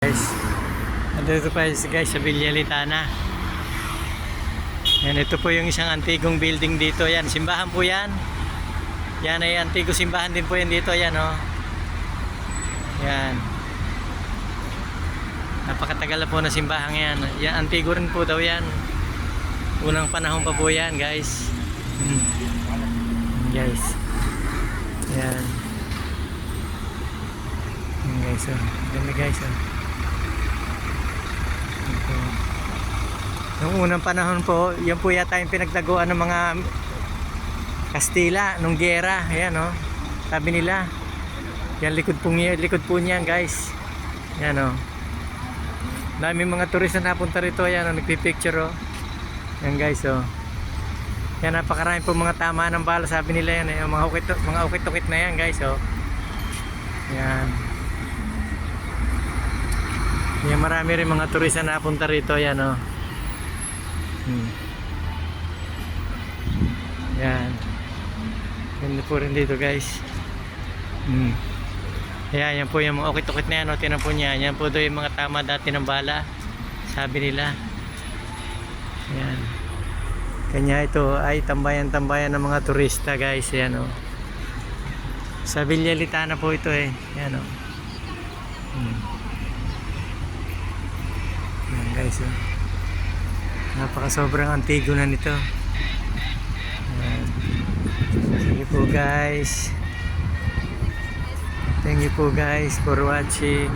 Guys, nandito pa guys sa Villa Litana. Yan, ito po yung isang antigong building dito. Yan, simbahan po yan. Yan ay antigo simbahan din po yan dito. Yan oh. Yan. Napakatagal na po na simbahan yan. Yan, antigo rin po daw yan. Unang panahon pa po yan guys. Guys. Yan. Yan guys oh. Ganda guys oh. Noong unang panahon po, yan po yata yung pinagtaguan ng mga Kastila nung giyera. Ayan o, sabi nila. Yan likod po niyan guys. Yan o. Dami mga turista na napunta rito. Ayan o, nagpipicture o. Yan guys o. Yan, napakarami po mga tama ng bala. Sabi nila yan eh. Mga ukit-ukit na yan guys o. Yan. Yan, marami rin mga turista na napunta rito. Yan o. Yan. Ganda po rin dito guys. Ayan, yan po yung mga ukit-ukit na yan. O, tinan po niya. Yan po doon yung mga tama dati ng bala. Sabi nila. Yan. Kanya ito ay tambayan-tambayan ng mga turista guys. Yan o. Sa Villa Litana po ito eh. Yan o. Yan guys o. Napaka sobrang antigo na nito. Ayan. Sige po guys. Thank you po guys for watching.